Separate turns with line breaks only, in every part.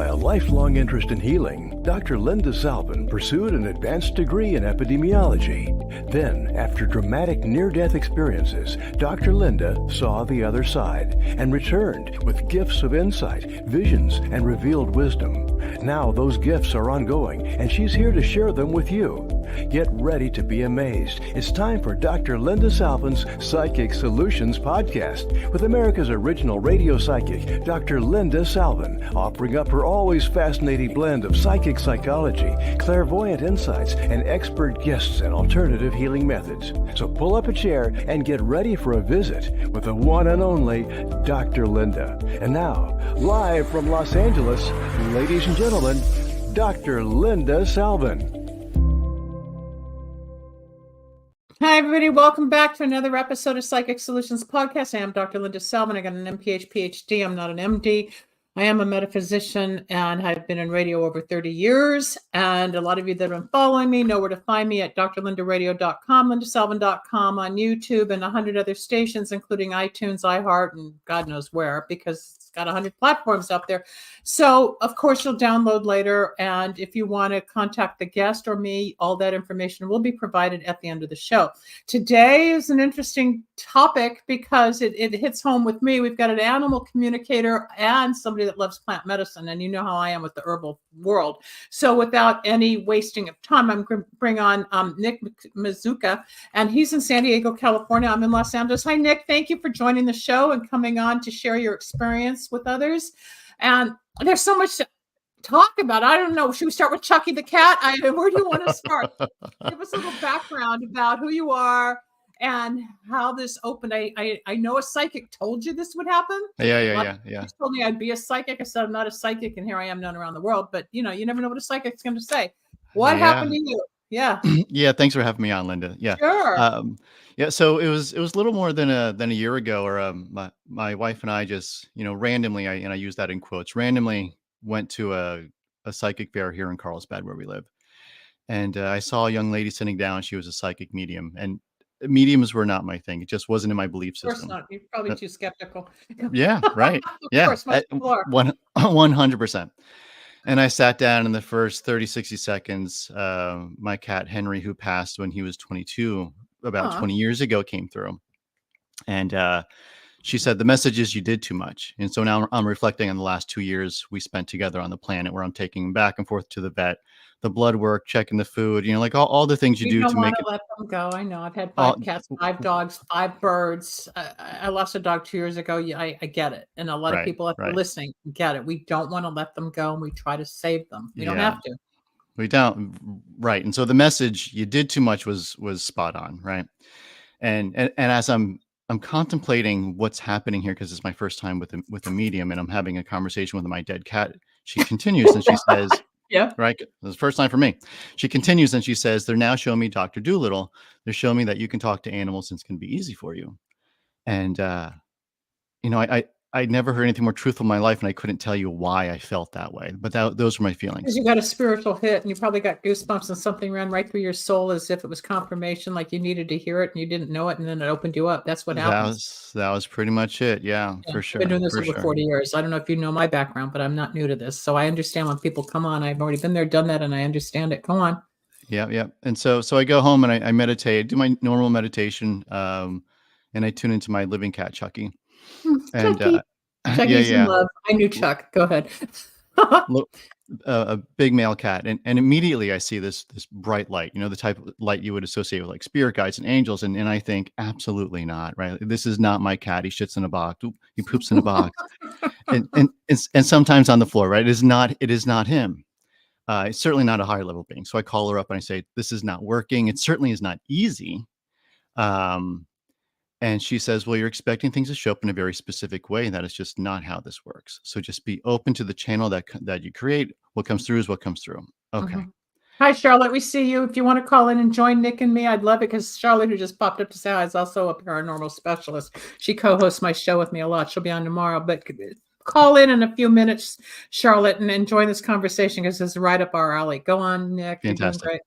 by a lifelong interest in healing, Dr. Linda Salvin pursued an advanced degree in epidemiology. Then, after dramatic near-death experiences, Dr. Linda saw the other side and returned with gifts of insight, visions, and revealed wisdom. Now those gifts are ongoing, and she's here to share them with you. Get ready to be amazed. It's time for Dr. Linda Salvin's Psychic Solutions podcast with America's original radio psychic, Dr. Linda Salvin, offering up her always fascinating blend of psychic psychology, clairvoyant insights, and expert guests and alternative healing methods. So pull up a chair and get ready for a visit with the one and only Dr. Linda. And now, live from Los Angeles, ladies and gentlemen, Dr. Linda Salvin.
Hi, everybody. Welcome back to another episode of Psychic Solutions Podcast. I am Dr. Linda Salvin. I got an MPH, PhD. I'm not an MD. I am a metaphysician, and I've been in radio over 30 years. And a lot of you that have been following me know where to find me at drlindaradio.com, lindasalvin.com, on YouTube, and 100 other stations, including iTunes, iHeart, and God knows where, because it's got 100 platforms up there. So, of course, you'll download later. And if you want to contact the guest or me, all that information will be provided at the end of the show. Today is an interesting topic because it hits home with me. We've got an animal communicator and somebody that loves plant medicine. And you know how I am with the herbal world. So without any wasting of time, I'm going to bring on Nick Musica, and he's in San Diego, California. I'm in Los Angeles. Hi, Nick. Thank you for joining the show and coming on to share your experience with others. And there's so much to talk about. I don't know. Should we start with Chucky the cat? Where do you want to start? Give us a little background about who you are and how this opened. I know a psychic told you this would happen.
Yeah.
He told me I'd be a psychic. I said I'm not a psychic, and here I am known around the world. But you never know what a psychic's going to say. What happened to you? Yeah.
Yeah. Thanks for having me on, Linda. Yeah.
Sure.
So it was a little more than a year ago, or my wife and I just randomly, I use that in quotes, randomly went to a psychic fair here in Carlsbad where we live, and I saw a young lady sitting down. She was a psychic medium, and mediums were not my thing. It just wasn't in my belief system.
Of course not. You're probably too skeptical.
Yeah. Right.
Of course, most people are.
100%. And I sat down in the first 30, 60 seconds. My cat, Henry, who passed when he was 22, about 20 years ago, came through. And she said, the message is you did too much. And so now I'm reflecting on the last 2 years we spent together on the planet, where I'm taking him back and forth to the vet, the blood work, checking the food, like all the things you do to make it.
Let them go. I know. I've had 5 cats, 5 dogs, 5 birds. I lost a dog 2 years ago. Yeah, I get it. And a lot of people, if they're listening, get it. We don't want to let them go, and we try to save them. We don't have to.
We don't. Right. And so the message you did too much was spot on. Right. And as I'm contemplating what's happening here, because it's my first time with a medium, and I'm having a conversation with my dead cat. She continues and she says,
yeah,
right. This is the first time for me. She continues and she says, they're now showing me Dr. Doolittle. They're showing me that you can talk to animals and it's going to be easy for you. And, I never heard anything more truthful in my life, and I couldn't tell you why I felt that way. But those were my feelings.
Because you got a spiritual hit, and you probably got goosebumps, and something ran right through your soul as if it was confirmation, like you needed to hear it and you didn't know it, and then it opened you up. That's what happens.
That was pretty much it. Yeah, for sure.
I've been doing this over 40 years. I don't know if you know my background, but I'm not new to this. So I understand when people come on. I've already been there, done that, and I understand it. Go on.
Yeah. And so I go home and I meditate, do my normal meditation, and I tune into my living cat, Chucky. And
Chucky's in love. I knew Chuck. Go ahead.
A big male cat, and immediately I see this bright light, the type of light you would associate with like spirit guides and angels, and I think absolutely not, right? This is not my cat. He shits in a box. He poops in a box, and sometimes on the floor, right? It is not him. It's certainly not a higher level being. So I call her up and I say, this is not working. It certainly is not easy. And she says, well, you're expecting things to show up in a very specific way. And that is just not how this works. So just be open to the channel that you create. What comes through is what comes through. Okay.
Mm-hmm. Hi, Charlotte. We see you. If you want to call in and join Nick and me, I'd love it, because Charlotte, who just popped up to say hi, is also a paranormal specialist. She co-hosts my show with me a lot. She'll be on tomorrow. But call in a few minutes, Charlotte, and join this conversation, because it's right up our alley. Go on, Nick.
Fantastic.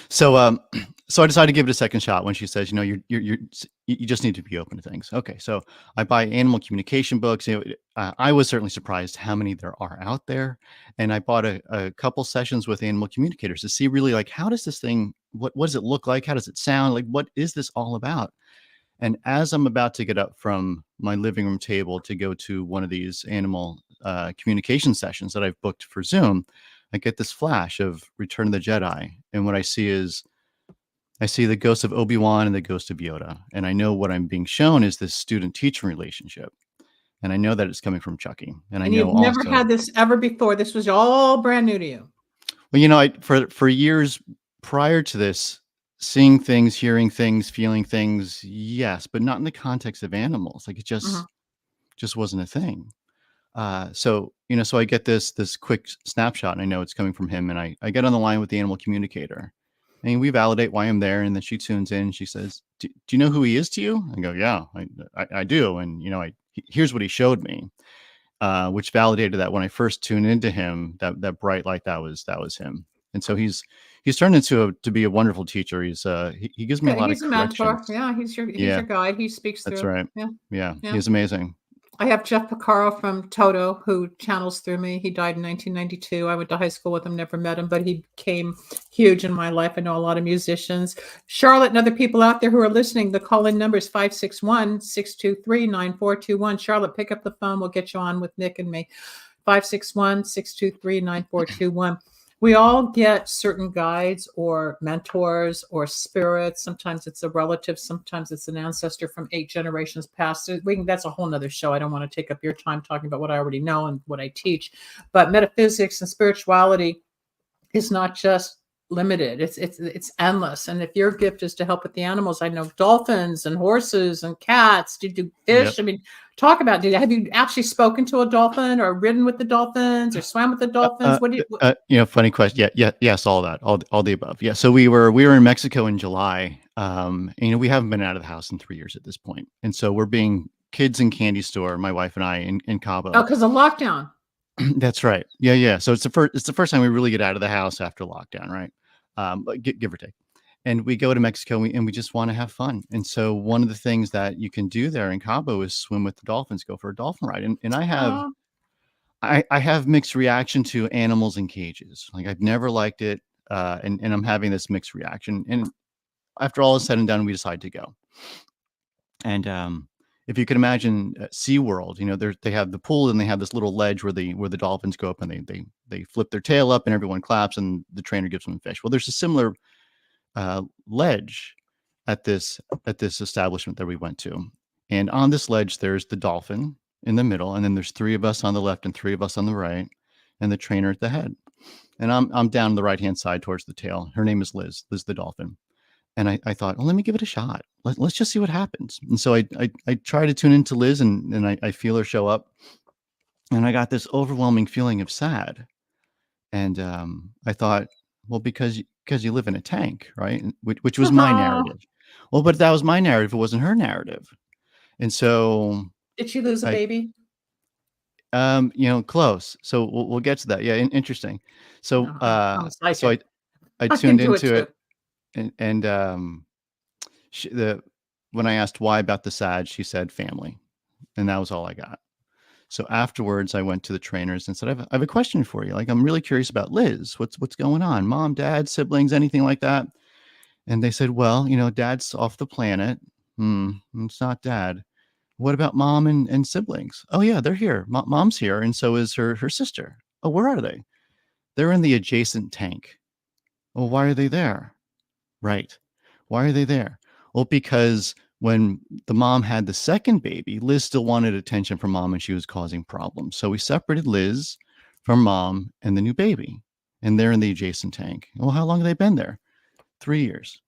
So so I decided to give it a second shot when she says, you know, you just need to be open to things. Okay, so I buy animal communication books. You know, I was certainly surprised how many there are out there, and I bought a couple sessions with animal communicators to see really like how does this thing, what does it look like, how does it sound, like what is this all about? And as I'm about to get up from my living room table to go to one of these animal communication sessions that I've booked for Zoom, I get this flash of Return of the Jedi, and what I see is I see the ghost of Obi-Wan and the ghost of Yoda. And I know what I'm being shown is this student-teacher relationship. And I know that it's coming from Chucky. And I
And
know
you've never
also,
had this ever before. This was all brand new to you.
well, you know, for years prior to this, seeing things, hearing things, feeling things, yes, but not in the context of animals. Like it just wasn't a thing. So you know, so I get this quick snapshot, and I know it's coming from him. And I get on the line with the animal communicator, and we validate why I'm there. And then she tunes in. She says, "Do you know who he is to you?" I go, "Yeah, I do." And you know, here's what he showed me, which validated that when I first tuned into him, that bright light, that was him. And so he's turned to be a wonderful teacher. He gives me a lot of
He's a mentor.
corrections.
Yeah, he's your
Yeah,
guide. He speaks
that's
through.
right.
Yeah,
Yeah,
yeah.
he's amazing.
I have Jeff Picaro from Toto who channels through me. He died in 1992. I went to high school with him, never met him, but he became huge in my life. I know a lot of musicians. Charlotte and other people out there who are listening, the call-in number is 561-623-9421. Charlotte, pick up the phone. We'll get you on with Nick and me. 561-623-9421. We all get certain guides or mentors or spirits. Sometimes it's a relative, sometimes it's an ancestor from 8 generations past. That's a whole nother show. I don't want to take up your time talking about what I already know and what I teach. But metaphysics and spirituality is not just limited. It's endless. And if your gift is to help with the animals, I know dolphins and horses and cats. Do you do fish?
Yep.
I mean, talk about, have you actually spoken to a dolphin or ridden with the dolphins or swam with the dolphins?
You know, funny question. Yeah, yes, all that, all the above. Yeah. So we were in Mexico in July. And, you know, we haven't been out of the house in 3 years at this point, and so we're being kids in candy store, my wife and I in Cabo.
Oh, because of lockdown.
That's right. Yeah. So it's the first time we really get out of the house after lockdown, right? Give or take. And we go to Mexico and we just want to have fun. And so one of the things that you can do there in Cabo is swim with the dolphins, go for a dolphin ride. And I have mixed reaction to animals in cages. Like I've never liked it. And I'm having this mixed reaction. And after all is said and done, we decide to go. And if you can imagine SeaWorld, you know, they have the pool and they have this little ledge where the dolphins go up and they flip their tail up and everyone claps and the trainer gives them a fish. Well, there's a similar ledge at this establishment that we went to. And on this ledge, there's the dolphin in the middle, and then there's 3 of us on the left and 3 of us on the right, and the trainer at the head. And I'm down the right-hand side towards the tail. Her name is Liz the dolphin. And I thought, well, let me give it a shot. Let's just see what happens. And so I try to tune into Liz and I feel her show up. And I got this overwhelming feeling of sad. And I thought, well, because you live in a tank, right? Which was my narrative. Well, but that was my narrative. It wasn't her narrative. And so
did she lose a baby?
You know, close. So we'll get to that. Yeah, interesting. So so I tuned into it. And when I asked why about the sad, she said family, and that was all I got. So afterwards, I went to the trainers and said, I have a question for you. Like, I'm really curious about Liz. What's going on? Mom, dad, siblings, anything like that? And they said, well, you know, dad's off the planet. It's not dad. What about mom and siblings? Oh yeah, they're here. Mom's here, and so is her sister. Oh, where are they? They're in the adjacent tank. Well, why are they there? Right. Why are they there? Well, because when the mom had the second baby, Liz still wanted attention from mom and she was causing problems. So we separated Liz from mom and the new baby, and they're in the adjacent tank. Well, how long have they been there? 3 years.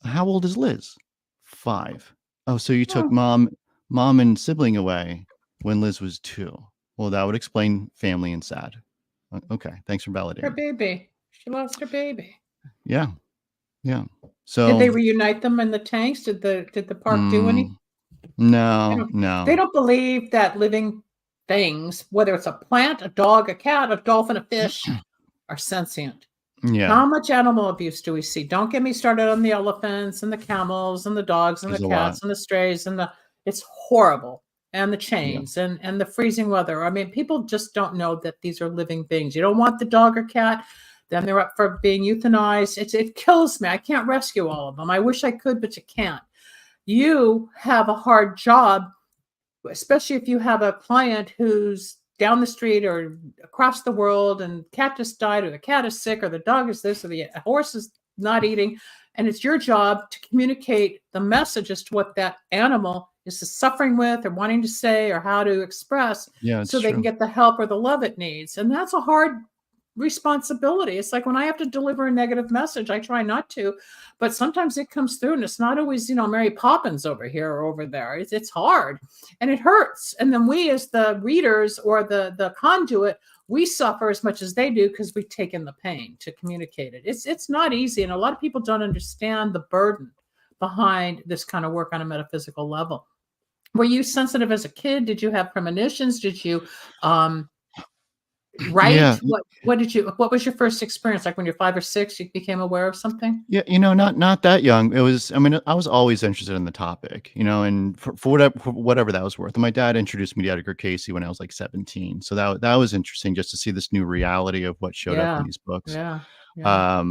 How old is Liz? 5. Oh, so you took mom and sibling away when Liz was 2. Well, that would explain family and sad. Okay. Thanks for validating.
Her baby. She lost her baby.
Yeah. Yeah. So
did they reunite them in the tanks? Did the park do any?
No.
They don't believe that living things, whether it's a plant, a dog, a cat, a dolphin, a fish, are sentient.
Yeah.
How much animal abuse do we see? Don't get me started on the elephants and the camels and the dogs and the
There's a lot.
cats and the strays and it's horrible. And the
Yeah.
chains and the freezing weather. I mean, people just don't know that these are living beings. You don't want the dog or cat, then they're up for being euthanized. It kills me. I can't rescue all of them. I wish I could, but you can't. You have a hard job, especially if you have a client who's down the street or across the world and cat just died or the cat is sick or the dog is this or the horse is not eating, and it's your job to communicate the message as to what that animal is suffering with or wanting to say or how to express,
Yeah, it's
so they can
true.
get the help or the love it needs. And that's a hard responsibility. It's like when I have to deliver a negative message, I try not to, but sometimes it comes through and it's not always, Mary Poppins over here or over there. It's hard and it hurts. And then we as the readers or the conduit, we suffer as much as they do because we take in the pain to communicate it. It's not easy. And a lot of people don't understand the burden behind this kind of work on a metaphysical level. Were you sensitive as a kid? Did you have premonitions? Did you
Yeah.
write? What was your first experience? Like when you're 5 or 6, you became aware of something?
Yeah, not that young. It was, I mean, I was always interested in the topic, and for whatever that was worth. And my dad introduced me to Edgar Casey when I was like 17. So that was interesting just to see this new reality of what showed up in
Yeah.
these books.
Yeah. Yeah.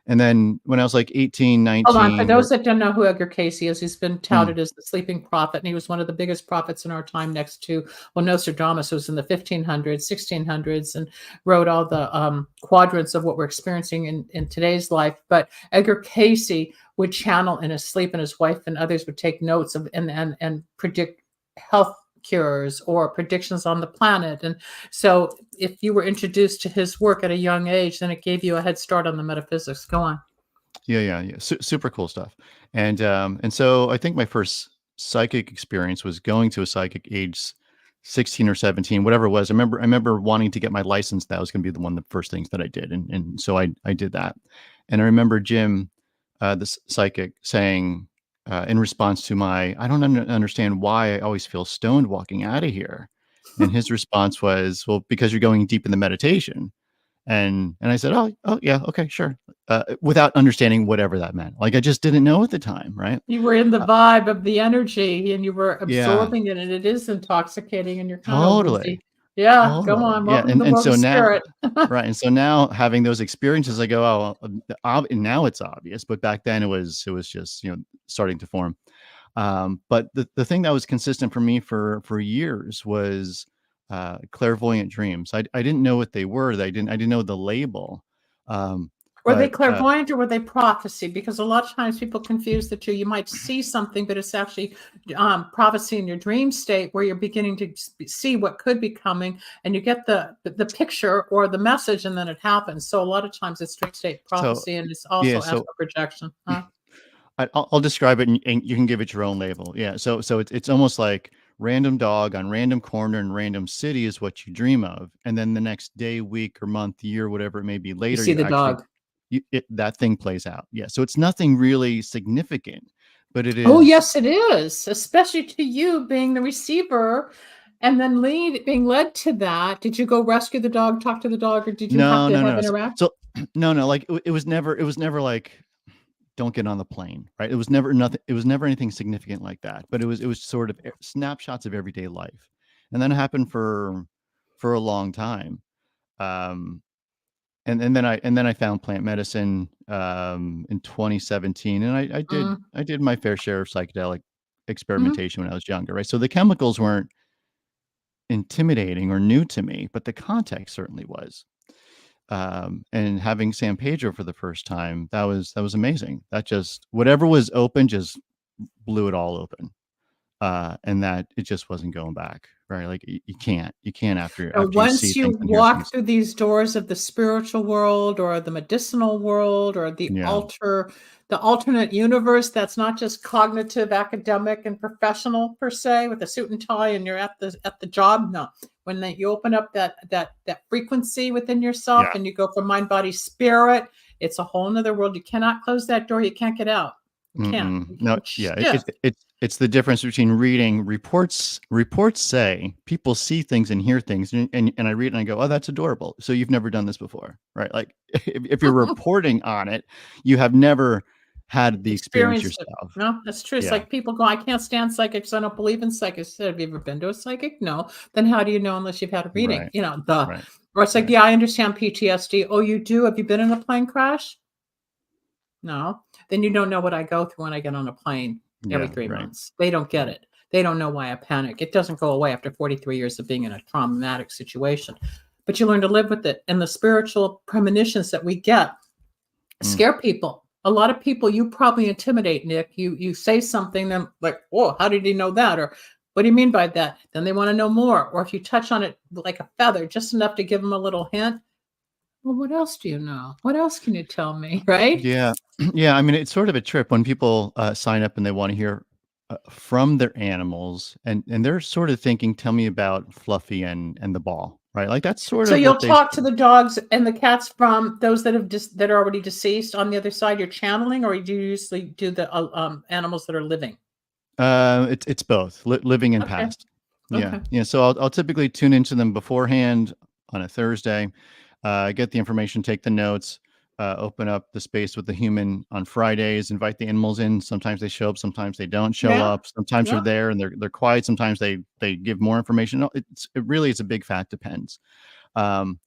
And then when I was like 18,
Hold on. For
19,
those that don't know who Edgar Casey is, he's been
mm,
touted as the sleeping prophet, and he was one of the biggest prophets in our time next to, well, Nostradamus, who was in the 1500s, 1600s, and wrote all the quadrants of what we're experiencing in today's life. But Edgar Casey would channel in his sleep, and his wife and others would take notes of and predict health cures or predictions on the planet. And so if you were introduced to his work at a young age, then it gave you a head start on the metaphysics. Go on.
yeah. Super cool stuff. And so I think my first psychic experience was going to a psychic age 16 or 17, whatever it was. I remember wanting to get my license. That was going to be the first things that I did. And so I did that. And I remember Jim, this psychic, saying, in response to I don't understand why I always feel stoned walking out of here. And his response was, well, because you're going deep in the meditation. And I said, oh yeah, okay, sure. Without understanding whatever that meant. Like I just didn't know at the time, right?
You were in the vibe of the energy and you were
Yeah,
absorbing it, and it is intoxicating and you're kind of
totally.
woozy. Yeah, go
Totally.
on.
Yeah.
Welcome to
And
the
and
world
so
of
now,
spirit.
right. And so now having those experiences, I go, oh, now it's obvious. But back then it was just, starting to form. But the thing that was consistent for me for years was clairvoyant dreams. I didn't know what they were. I didn't know the label. Um,
Were they
but
clairvoyant or were they prophecy? Because a lot of times people confuse the two. You might see something, but it's actually prophecy in your dream state where you're beginning to see what could be coming, and you get the picture or the message, and then it happens. So a lot of times it's straight state
so
prophecy, and it's
yeah,
also
so
astral projection. Huh?
I'll describe it, and you can give it your own label. Yeah. So it's almost like random dog on random corner in random city is what you dream of, and then the next day, week, or month, year, whatever it may be,
You
later
see the dog.
that thing plays out. Yeah. So it's nothing really significant, but it
Oh,
is.
yes, it is, especially to you being the receiver and then being led to that. Did you go rescue the dog, talk to the dog, or did you have
No,
to
no,
have
no.
interact?
So no. Like it was never like don't get on the plane, right? It was never nothing. It was never anything significant like that. But it was sort of snapshots of everyday life, and then it happened for a long time. Um, and then I found plant medicine in 2017, and I did
Mm,
I did my fair share of psychedelic
mhm.
experimentation when I was younger, right? So the chemicals weren't intimidating or new to me, but the context certainly was. And having San Pedro for the first time, that was amazing. That just whatever was open just blew it all open. And that it just wasn't going back, right? Like you can't after you see
Once you
things and hear
walk
things.
through these doors of the spiritual world or the medicinal world or
Yeah,
the alternate universe that's not just cognitive, academic, and professional per se with a suit and tie and you're at the job. No. You open up that frequency within yourself
yeah.
and you go from mind, body, spirit, it's a whole nother world. You cannot close that door. You can't get out. You can't.
Mm-mm.
You
No,
can
yeah. It,
shift.
it, it's it's the difference between reading reports. Reports say people see things and hear things, and I read and I go, oh, that's adorable. So you've never done this before, right? Like if you're reporting on it, you have never had the experience
Experienced it.
yourself.
No, that's true. It's
Yeah,
like people go, I can't stand psychics. I don't believe in psychics. Have you ever been to a psychic? No. Then how do you know unless you've had a reading?
right, right,
Or it's like,
right.
yeah, I understand PTSD. Oh, you do? Have you been in a plane crash? No. Then you don't know what I go through when I get on a plane every
Yeah,
3
right,
months. They don't get
right.
it. They don't know why I panic. It doesn't go away after 43 years of being in a traumatic situation. But you learn to live with it. And the spiritual premonitions that we get
Mm.
scare people. A lot of people you probably intimidate, Nick. You say something, then like, oh, how did he know that? Or what do you mean by that? Then they want to know more. Or if you touch on it like a feather, just enough to give them a little hint. Well, what else do you know? What else can you tell me? Right?
Yeah, yeah. I mean, it's sort of a trip when people sign up and they want to hear from their animals, and they're sort of thinking, "Tell me about Fluffy and the ball," right? Like that's sort
So
of
you'll
what they
talk to
say.
the dogs and the cats from those that have that are already deceased on the other side. You're channeling, or do you usually do the animals that are living?
It's both living and
Okay.
past. Yeah,
Okay.
yeah. So I'll typically tune into them beforehand on a Thursday, get the information, take the notes, open up the space with the human on Fridays, invite the animals in. Sometimes they show up, sometimes they don't show
Yeah.
up. Sometimes they're
Yeah.
there and they're quiet. Sometimes they give more information. No, it really is a big fat depends. Um,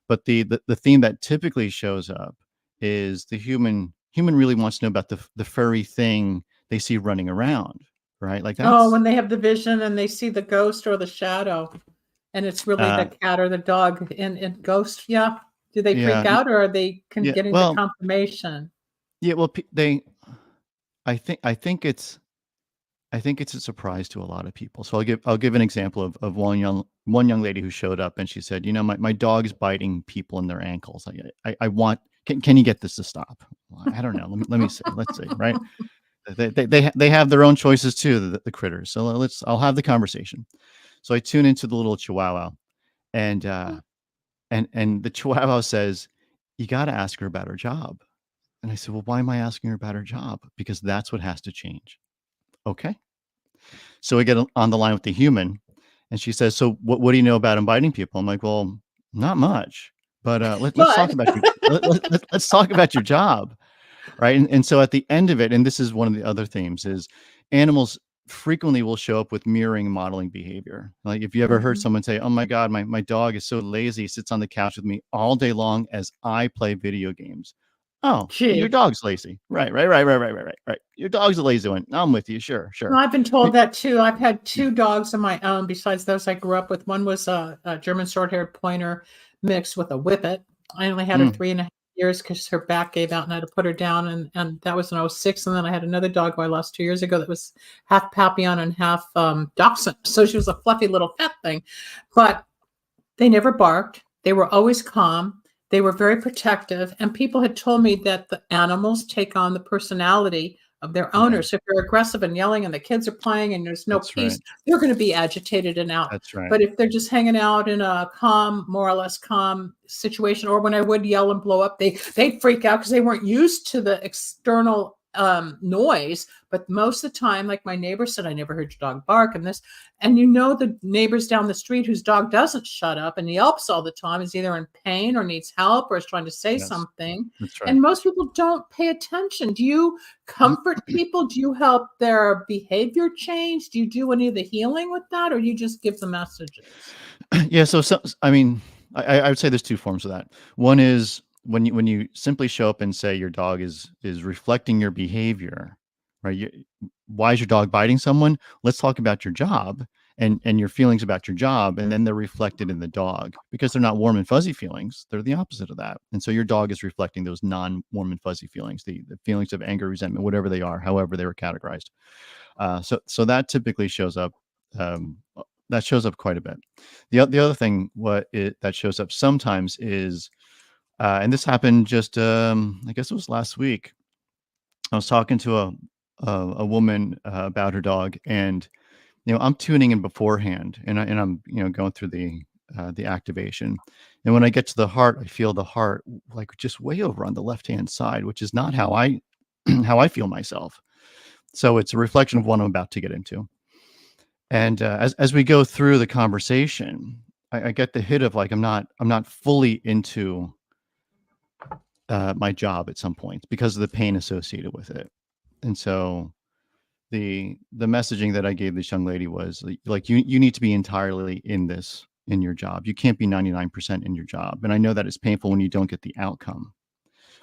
but the theme that typically shows up is the human really wants to know about the furry thing they see running around, right? Like
Oh,
that's
when they have the vision and they see the ghost or the shadow, and it's really the
uh
cat or the dog in ghost. Yeah. Do they freak
yeah,
out, or are they
yeah.
getting the
Well,
confirmation?
yeah, well, they I think it's a surprise to a lot of people. So I'll give an example of one young lady who showed up and she said, my dog's biting people in their ankles. I want can you get this to stop? Well, I don't know. Let me see. Let's see. Right. They have their own choices too, the critters. So I'll have the conversation. So I tune into the little chihuahua and and the chihuahua says, you got to ask her about her job. And I said, well, why am I asking her about her job? Because that's what has to change. Okay. So we get on the line with the human, and she says, "So what do you know about inviting people?" I'm like, "Well, not much, but let's talk
But
about your let's talk about your job, right?" And so at the end of it, and this is one of the other themes, is animals frequently will show up with mirroring modeling behavior. Like if you ever heard
Mhm.
someone say, "Oh my God, my dog is so lazy, he sits on the couch with me all day long as I play video games." Oh, your
Gee.
dog's lazy. Right, right, right, right, right, right, right, right. Your dog's a lazy one. I'm with you. Sure,
No,
sure.
I've been told that too. I've had
Yeah.
2 dogs of my own besides those I grew up with. One was a German short-haired pointer mixed with a whippet. I only had her
Mm,
3.5 years because her back gave out and I had to put her down, and that was in '06. And then I had another dog who I lost 2 years ago that was half Papillon and half, Dachshund. So she was a fluffy little fat thing. But they never barked. They were always calm. They were very protective. And people had told me that the animals take on the personality of their
yeah,
owners. If they're aggressive and yelling and the kids are playing and there's no
that's
peace,
right.
they're going to be agitated and out.
That's right.
But if they're just hanging out in a calm, more or less calm situation, or when I would yell and blow up, they'd freak out because they weren't used to the external noise. But most of the time, like my neighbor said, I never heard your dog bark and this. And the neighbors down the street whose dog doesn't shut up and yelps all the time is either in pain or needs help or is trying to say
Yes,
something.
that's right.
And most people don't pay attention. Do you comfort people? Do you help their behavior change? Do you do any of the healing with that, or you just give the messages?
Yeah, so I mean, I would say there's two forms of that. One is when you simply show up and say your dog is reflecting your behavior, right? Why is your dog biting someone? Let's talk about your job and your feelings about your job, and then they're reflected in the dog because they're not warm and fuzzy feelings. They're the opposite of that, and so your dog is reflecting those non-warm and fuzzy feelings, the feelings of anger, resentment, whatever they are, however they were categorized. So that typically shows up. That shows up quite a bit. The other thing that shows up sometimes is, and this happened just I guess it was last week. I was talking to a woman about her dog, and I'm tuning in beforehand, and I'm going through the activation, and when I get to the heart, I feel the heart like just way over on the left hand side, which is not how I how I feel myself. So it's a reflection of what I'm about to get into. And as we go through the conversation, I get the hit of like I'm not fully into my job at some point because of the pain associated with it. And so the messaging that I gave this young lady was like you need to be entirely in your job. You can't be 99% in your job. And I know that it's painful when you don't get the outcome.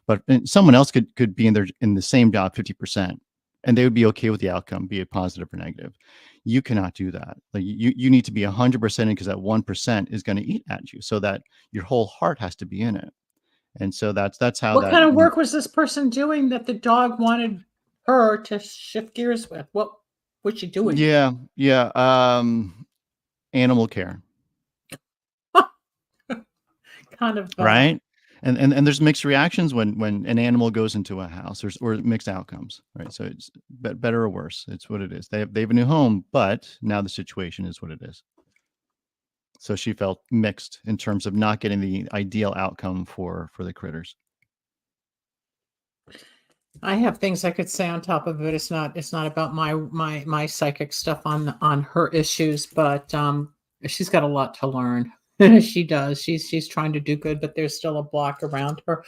But someone else could be in the same job 50% and they would be okay with the outcome, be it positive or negative. You cannot do that. Like you need to be 100% in, because that 1% is going to eat at you, so that your whole heart has to be in it. And so that's how
What
that.
kind of work was this person doing that the dog wanted her to shift gears with? What was she doing?
Yeah. Animal care.
Kind of
Right. And there's mixed reactions when an animal goes into a house, or mixed outcomes, right? So it's better or worse. It's what it is. They have a new home, but now the situation is what it is. So she felt mixed in terms of not getting the ideal outcome for the critters.
I have things I could say on top of it. It's not about my psychic stuff on her issues, but she's got a lot to learn. She does. She's trying to do good, but there's still a block around her.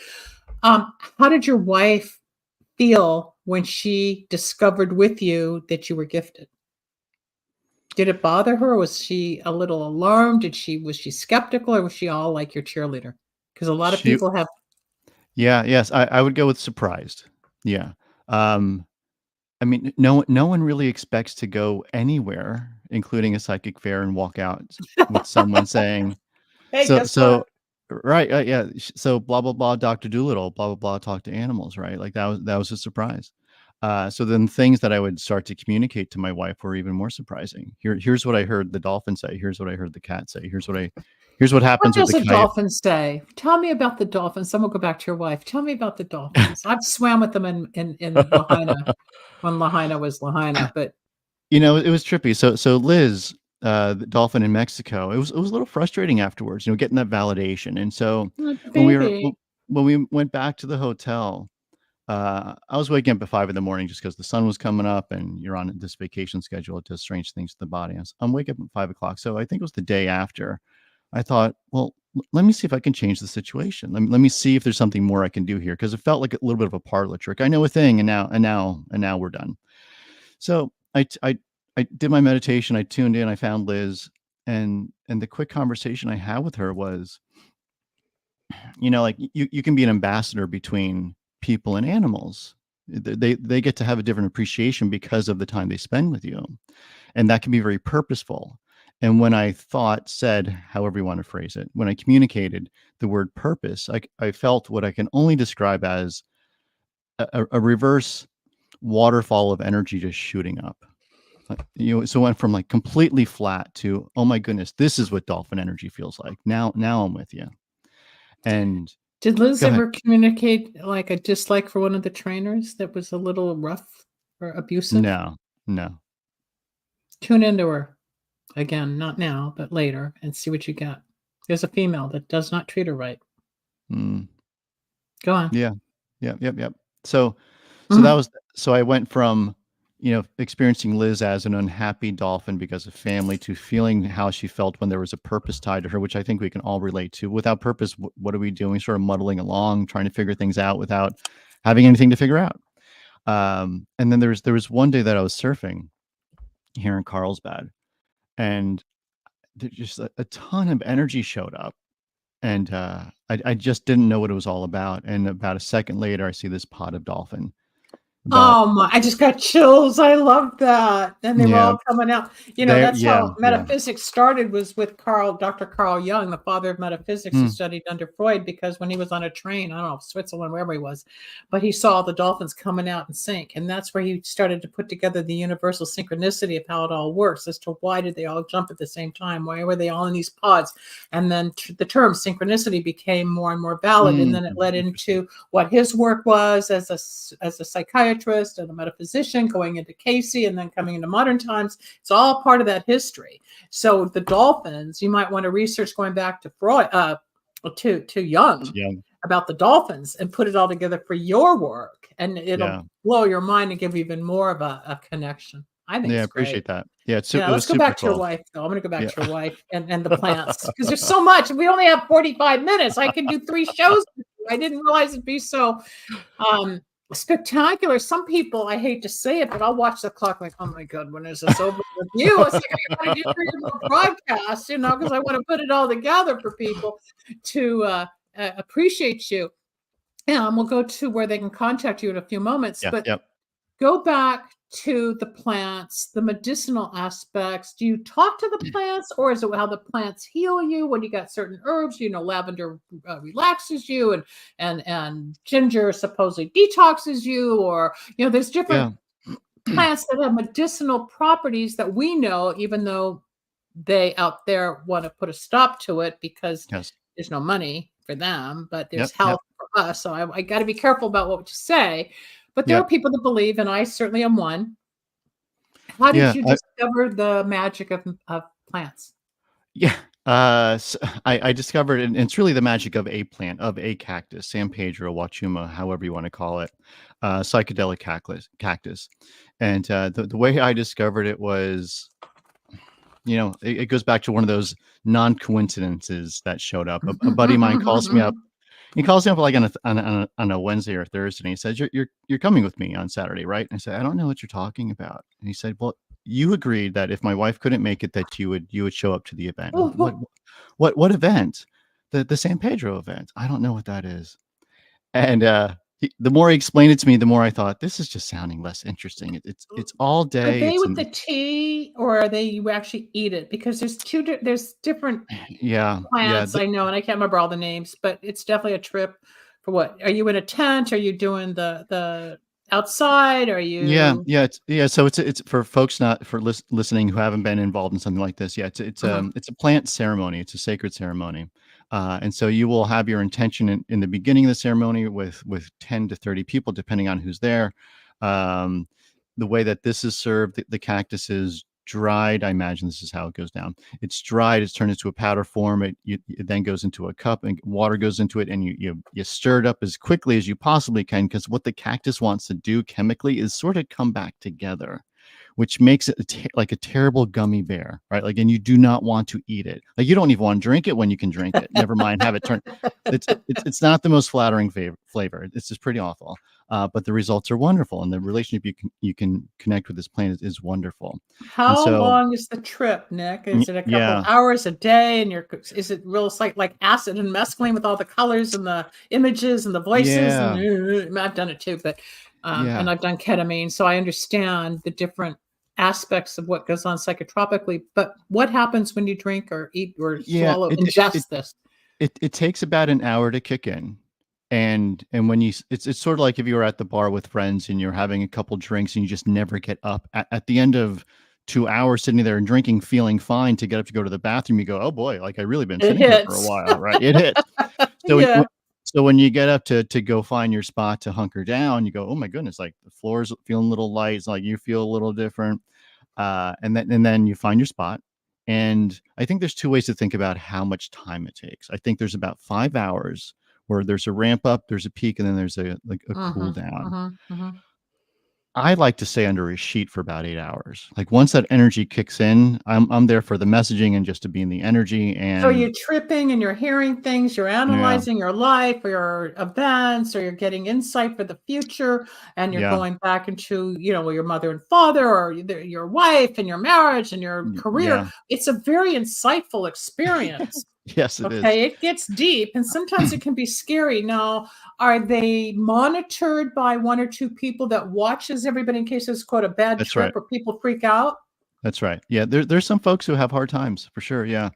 How did your wife feel when she discovered with you that you were gifted? Did it bother her? Was she a little alarmed? Was she skeptical, or was she all like your cheerleader? Because a lot of
She
people have.
Yes, I would go with surprised. Yeah. Um, I mean, no one really expects to go anywhere, including a psychic fair, and walk out with someone saying,
Hey,
so
guess what?
right, yeah, so blah blah blah, Dr. Doolittle, blah blah blah, talk to animals, right? Like that was a surprise. So then things that I would start to communicate to my wife were even more surprising. Here's what I heard the dolphin say. Here's what I heard the cat say. Here's what
What
happens with
does
the
a
coyote.
dolphin say? Tell me about the dolphins. Then we'll go back to your wife. Tell me about the dolphins. I've swam with them in Lahaina when Lahaina was Lahaina, but
It was trippy. So Liz, the dolphin in Mexico, it was a little frustrating afterwards, getting that validation. And so
oh, the
when we
baby.
went back to the hotel, I was waking up at 5 a.m. just because the sun was coming up, and you're on this vacation schedule. It does strange things to the body. I'm waking up at 5 o'clock. So I think it was the day after. I thought, well, let me see if I can change the situation. Let me see if there's something more I can do here, because it felt like a little bit of a parlor trick. I know a thing, and now we're done. So I did my meditation. I tuned in. I found Liz, and the quick conversation I had with her was, like you can be an ambassador between people and animals. They get to have a different appreciation because of the time they spend with you, and that can be very purposeful. And when I said, however you want to phrase it, when I communicated the word purpose, I felt what I can only describe as a reverse waterfall of energy just shooting up. So it went from like completely flat to, oh my goodness, this is what dolphin energy feels like. Now I'm with you. And
Did Liz
go ahead.
ever communicate like a dislike for one of the trainers that was a little rough or abusive?
No.
Tune into her again, not now, but later, and see what you get. There's a female that does not treat her right.
Mm,
Go on.
yeah. Yep. So that
Mhm.
was, so I went from, experiencing Liz as an unhappy dolphin because of family, to feeling how she felt when there was a purpose tied to her, which I think we can all relate to. Without purpose, what are we doing? Sort of muddling along, trying to figure things out without having anything to figure out. And then there was one day that I was surfing here in Carlsbad, and there just a ton of energy showed up, and I just didn't know what it was all about. And about a second later, I see this pod of dolphin. About
Oh my, I just got chills. I love that. And they were
Yeah,
all coming out.
there,
That's
yeah,
how
yeah.
metaphysics started, was with Dr. Carl Jung, the father of metaphysics, who
Hmm.
studied under Freud, because when he was on a train, I don't know, Switzerland, wherever he was, but he saw the dolphins coming out and sink. And that's where he started to put together the universal synchronicity of how it all works, as to why did they all jump at the same time? Why were they all in these pods? And then the term synchronicity became more and more valid. And then it led
Interesting.
into what his work was as a psychiatrist and a metaphysician, going into Casey and then coming into modern times. It's all part of that history. So the dolphins, you might want to research going back to Freud, to Jung,
Yeah.
about the dolphins, and put it all together for your work. and it'll
Yeah.
blow your mind and give you even more of a connection. I think
Yeah, I
it's great.
appreciate that. Yeah,
Yeah,
it was
let's go
super
back to your
cool.
wife, though. I'm gonna go back
Yeah.
to your wife and the plants because there's so much. We only have 45 minutes. I can do 3 shows with you. I didn't realize it'd be so, um, spectacular. Some people, I hate to say it, but I'll watch the clock like, "Oh my god, when is this over with you?" It's like, I gotta do 3 more broadcasts, because I wanna put it all together for people to, appreciate you. And we'll go to where they can contact you in a few moments,
Yeah,
but
yep.
go back to the plants, the medicinal aspects. Do you talk to the plants, or is it how the plants heal you when you got certain herbs? Lavender relaxes you, and ginger supposedly detoxes you, or there's different
Yeah.
plants that have medicinal properties that we know, even though they out there want to put a stop to it because
Yes.
there's no money for them, but there's
Yep, yep,
health for us. So I got to be careful about what you say. But there are
yep.
people that believe, and I certainly am one. How did
Yeah,
you discover the magic of plants?
yeah. I discovered, and it's really the magic of a plant, of a cactus, San Pedro, Wachuma, however you want to call it, psychedelic cactus. And the way I discovered it was, it goes back to one of those non-coincidences that showed up. A buddy of mine calls me up. He calls me up like on a Wednesday or Thursday, and he says, "You're coming with me on Saturday, right?" And I said, "I don't know what you're talking about." And he said, "Well, you agreed that if my wife couldn't make it, that you would show up to the event." What event? The San Pedro event. I don't know what that is. And the more he explained it to me, the more I thought this is just sounding less interesting. It's all
Are
day.
they with the tea, or are they you actually eat it? Because there's different
Yeah, yeah.
plants I know, and I can't remember all the names, but it's definitely a trip for what? Are you in a tent? Are you doing the outside? Are
Yeah,
you
yeah, so it's for folks not for listening who haven't been involved in something like this. Yeah,
Mhm.
it's a plant ceremony. It's a sacred ceremony. And so you will have your intention in the beginning of the ceremony with 10 to 30 people, depending on who's there. Um, the way that this is served, the cactus is dried. I imagine this is how it goes down. It's dried. It's turned into a powder form. It then goes into a cup, and water goes into it, and you stir it up as quickly as you possibly can, because what the cactus wants to do chemically is sort of come back together, which makes it like a terrible gummy bear, right? Like, and you do not want to eat it. Like, you don't even want to drink it when you can drink it. Never mind have it turn. It's not the most flattering flavor. It's just pretty awful. But the results are wonderful, and the relationship you can connect with this plant is wonderful. And
How
so,
long is the trip, Nick? Is it a couple of
yeah,
hours a day, and is it real like acid and mescaline with all the colors and the images and the voices? And
yeah,
I've done it too, but and
yeah,
I've done ketamine, so I understand the different aspects of what goes on psychotropically. But what happens when you drink or eat or
yeah.
swallow,
It
ingest this?
it takes about an hour to kick in. And when it's sort of like if you were at the bar with friends and you're having a couple drinks and you just never get up at the end of 2 hours sitting there and drinking, feeling fine, to get up to go to the bathroom, you go, "Oh boy, like I really been
It
sitting here for a
hits.
while," right? It hits. So
Yeah.
when you get up to go find your spot to hunker down, you go, "Oh my goodness, like the floor's feeling a little light." It's like you feel a little different. And then you find your spot. And I think there's two ways to think about how much time it takes. I think there's about 5 hours where there's a ramp up, there's a peak, and then there's a cool
Mhm,
down.
mhm, mhm.
I like to stay under a sheet for about 8 hours. Like, once that energy kicks in, I'm there for the messaging and just to be in the energy.
So
And
you're tripping and you're hearing things, you're
yeah,
analyzing your life or your events, or you're getting insight for the future, and you're
yeah,
going back into, your mother and father, or your wife and your marriage and your career.
yeah,
It's a very insightful experience.
yes, it is.
Okay, it gets deep, and sometimes it can be scary. Now, are they monitored by one or two people that watches everybody in case it's quote a bad
That's
trip
right.
or people freak out?
That's right. Yeah, there's some folks who have hard times for sure. Yeah,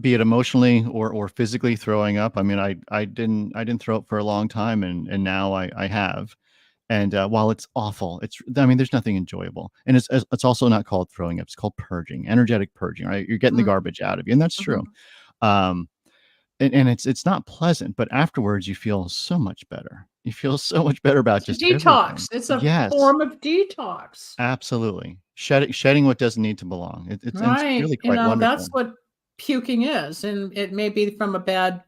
be it emotionally or physically throwing up. I mean, I didn't throw up for a long time, and now I have. And while it's awful, I mean, there's nothing enjoyable, and it's also not called throwing up. It's called purging, energetic purging. Right? You're getting the
Mm,
garbage out of you, and that's true.
mhm.
Um, and it's not pleasant, but afterwards you feel so much better. You feel so much better about
It's a
just
detox.
everything.
It's a
Yes.
form of detox.
Absolutely. Shedding what doesn't need to belong. It's
Right.
really quite
That's
wonderful.
what puking is. And it may be from a bad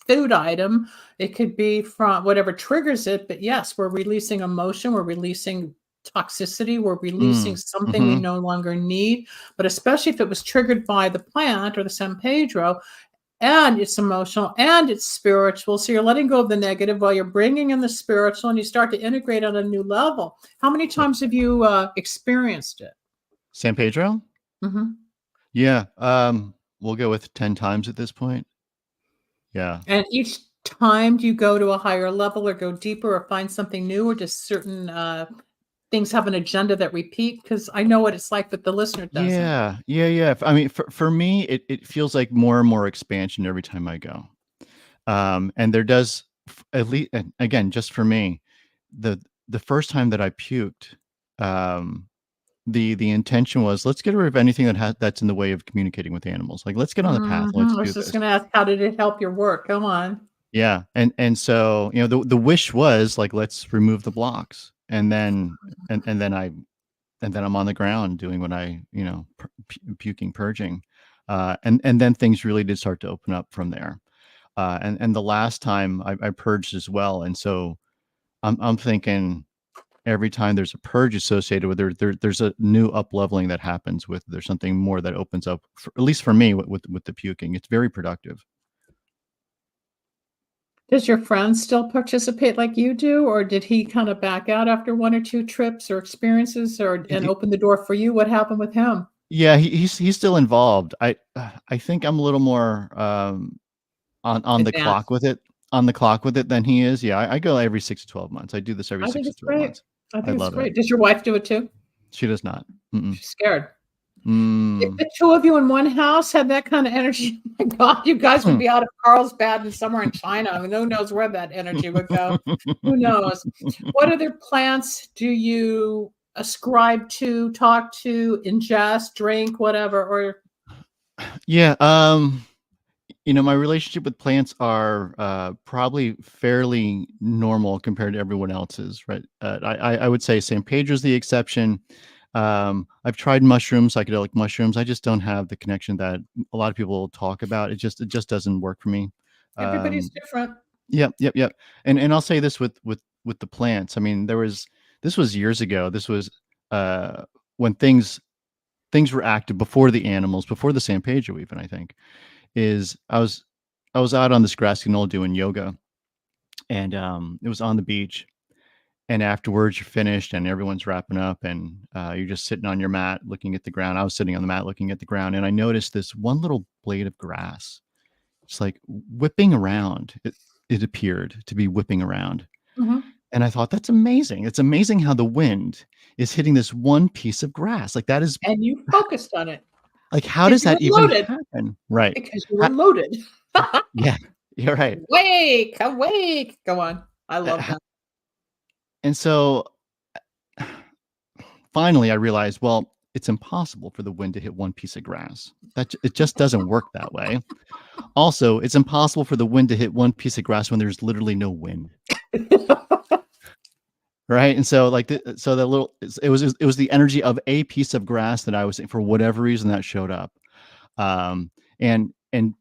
food item. It could be from whatever triggers it. But yes, we're releasing emotion. We're releasing toxicity. We're releasing something we
Mm-hmm.
no longer need. But especially if it was triggered by the plant or the San Pedro, and it's emotional and it's spiritual. So you're letting go of the negative while you're bringing in the spiritual, and you start to integrate on a new level. How many times have you experienced it?
San Pedro?
Mhm.
Yeah. We'll go with 10 times at this point. Yeah.
And each time, do you go to a higher level or go deeper or find something new, or just certain things have an agenda that repeat? Because I know what it's like, but the listener doesn't.
Yeah. I mean, for me, it feels like more and more expansion every time I go. And there does, at least, and again, just for me, the the first time that I puked, um, the intention was, let's get rid of anything that's in the way of communicating with animals. Like, let's get on the path.
Mhm.
Let's
I
do
was just
this.
going to ask, how did it help your work? Come on.
Yeah, and so, the wish was like, let's remove the blocks, and then I'm on the ground doing what I, puking, purging, and then things really did start to open up from there. And the last time I purged as well, and so I'm thinking every time there's a purge associated with there's a new up leveling that happens with there's something more that opens up, at least for me, with the puking. It's very productive.
Does your friend still participate like you do, or did he kind of back out after one or two trips or experiences, or and open the door for you? What happened with him?
Yeah, he's still involved. I think I'm a little more on the clock
Advanced.
with it than he is. Yeah, I go every 6 to 12 months. I do this every
I think
six to
it's
12
great.
months.
I
I
think it's
love it.
great. Does your wife do it too?
She does not. Mm-mm.
She's scared. If
Mm.
the two of you in one house had that kind of energy, oh my God, you guys would be out of Carlsbad and somewhere in China. I mean, who knows where that energy would go? Who knows? What other plants do you ascribe to, talk to, ingest, drink, whatever? Or
Yeah, my relationship with plants are probably fairly normal compared to everyone else's, right? I would say San Pedro's the exception. I've tried mushrooms, psychedelic mushrooms. I just don't have the connection that a lot of people talk about. It just doesn't work for me.
everybody's
Um,
different.
yep. And I'll say this with the plants. I mean, this was years ago. This was when things were active before the animals, before the San Pedro even, I think. Is I was out on this grassy knoll doing yoga, and it was on the beach. And afterwards, you're finished, and everyone's wrapping up, and you're just sitting on your mat looking at the ground. I was sitting on the mat looking at the ground, and I noticed this one little blade of grass. It's like whipping around. It appeared to be whipping around,
Mhm.
and I thought, that's amazing. It's amazing how the wind is hitting this one piece of grass. Like, that is,
And you focused on it
like, how
because
does
you were
that even
loaded.
happen? Right?
Because you were loaded.
Yeah, you're right.
Awake, awake. Go on. I love that.
And so finally, I realized, well, it's impossible for the wind to hit one piece of grass. It just doesn't work that way. Also, it's impossible for the wind to hit one piece of grass when there's literally no wind, right? And so, like, so that little, it was the energy of a piece of grass that I was, for whatever reason, that showed up. And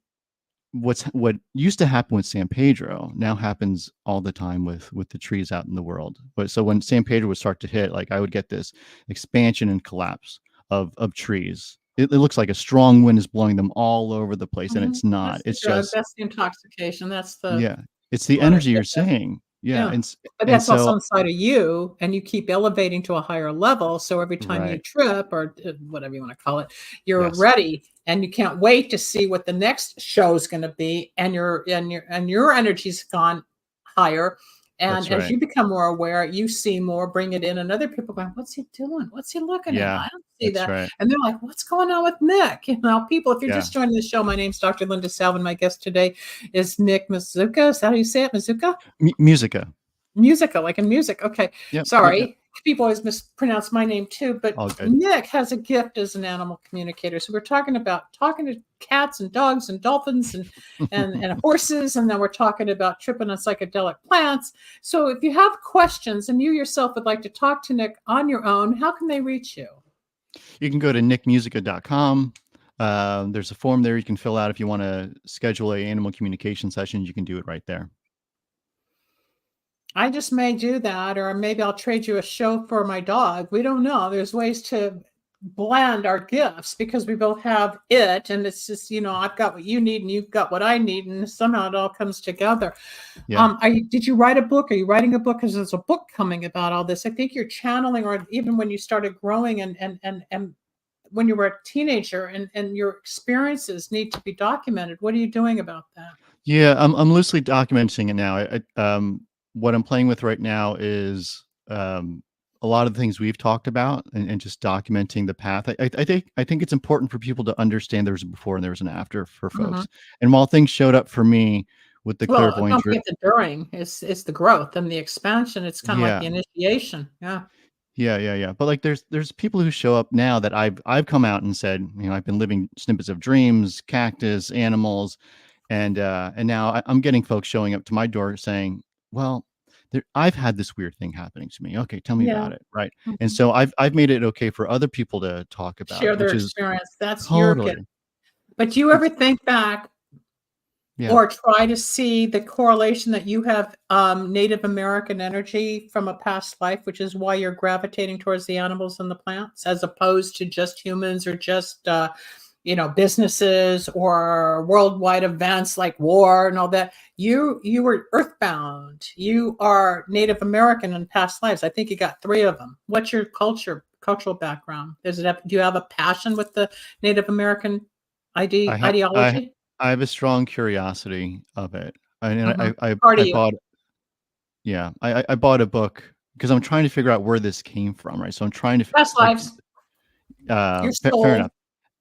what used to happen with San Pedro now happens all the time with the trees out in the world. But so when San Pedro would start to hit, like, I would get this expansion and collapse of trees. It looks like a strong wind is blowing them all over the place, and
Mhm.
it's not.
That's the
It's
drug,
just,
that's the intoxication, that's the
yeah, it's the
what
energy you're saying. Yeah,
yeah,
and
but
and
that's also
so
inside of you, and you keep elevating to a higher level, so every time you
right,
trip or, whatever you wanna call it, you're
yes,
ready, and you can't wait to see what the next show is gonna be, and your energy's gone higher, and
that's
as
right.
you become more aware, you see more, bring it in, and other people going, "What's he doing? What's he looking at?
Yeah,
I don't see
that's
that,"
right.
and they're like, "What's going on with Nick?" People, if you're
Yeah,
just joining the show, my name's Dr. Linda Salvin. My guest today is Nick Mizuka. Is that how you say it, Mizuka?
Musica.
Musica, like in music. Okay.
Yep.
Sorry. People always mispronounce my name too, but
All good.
Nick has a gift as an animal communicator. So we're talking about talking to cats and dogs and dolphins and horses, and then we're talking about tripping on psychedelic plants. So if you have questions and you yourself would like to talk to Nick on your own, how can they reach you?
You can go to nickmusica.com. There's a form there you can fill out if you want to schedule a animal communication session. You can do it right there.
I just may do that, or maybe I'll trade you a show for my dog. We don't know. There's ways to blend our gifts because we both have it, and it's just, I've got what you need and you've got what I need, and somehow it all comes together.
Yeah.
Did you write a book? Are you writing a book? Because there's a book coming about all this. I think you're channeling, or even when you started growing and when you were a teenager, and your experiences need to be documented. What are you doing about that?
Yeah, I'm loosely documenting it now. What I'm playing with right now is a lot of the things we've talked about, and just documenting the path. I think it's important for people to understand there's a before and there's an after for
Mhm.
folks. And while things showed up for me with the
Well,
clairvoyant,
don't forget the during. It's the growth and the expansion. It's kind of like
yeah,
the initiation. Yeah.
yeah. But like, there's people who show up now that I've come out and said, I've been living snippets of dreams, cactus, animals, and now I'm getting folks showing up to my door saying, well, I've had this weird thing happening to me. Okay, tell me
Yeah.
about it, right? And
Mhm.
so I've made it okay for other people to talk about
Share
it,
their
which is
experience. That's your gift.
totally,
But do you ever
it's
think back
yeah.
or try to see the correlation that you have Native American energy from a past life, which is why you're gravitating towards the animals and the plants, as opposed to just humans or just businesses or worldwide events like war and all that. You were earthbound. You are Native American in past lives. I think you got 3 of them. What's your cultural background? Do you have a passion with the Native American
I ha
ideology?
I have a strong curiosity of it, and
Mhm.
I
Part
I
of you.
bought yeah, I bought a book because I'm trying to figure out where this came from, right? So I'm trying to
Past
like,
lives, your
fair enough.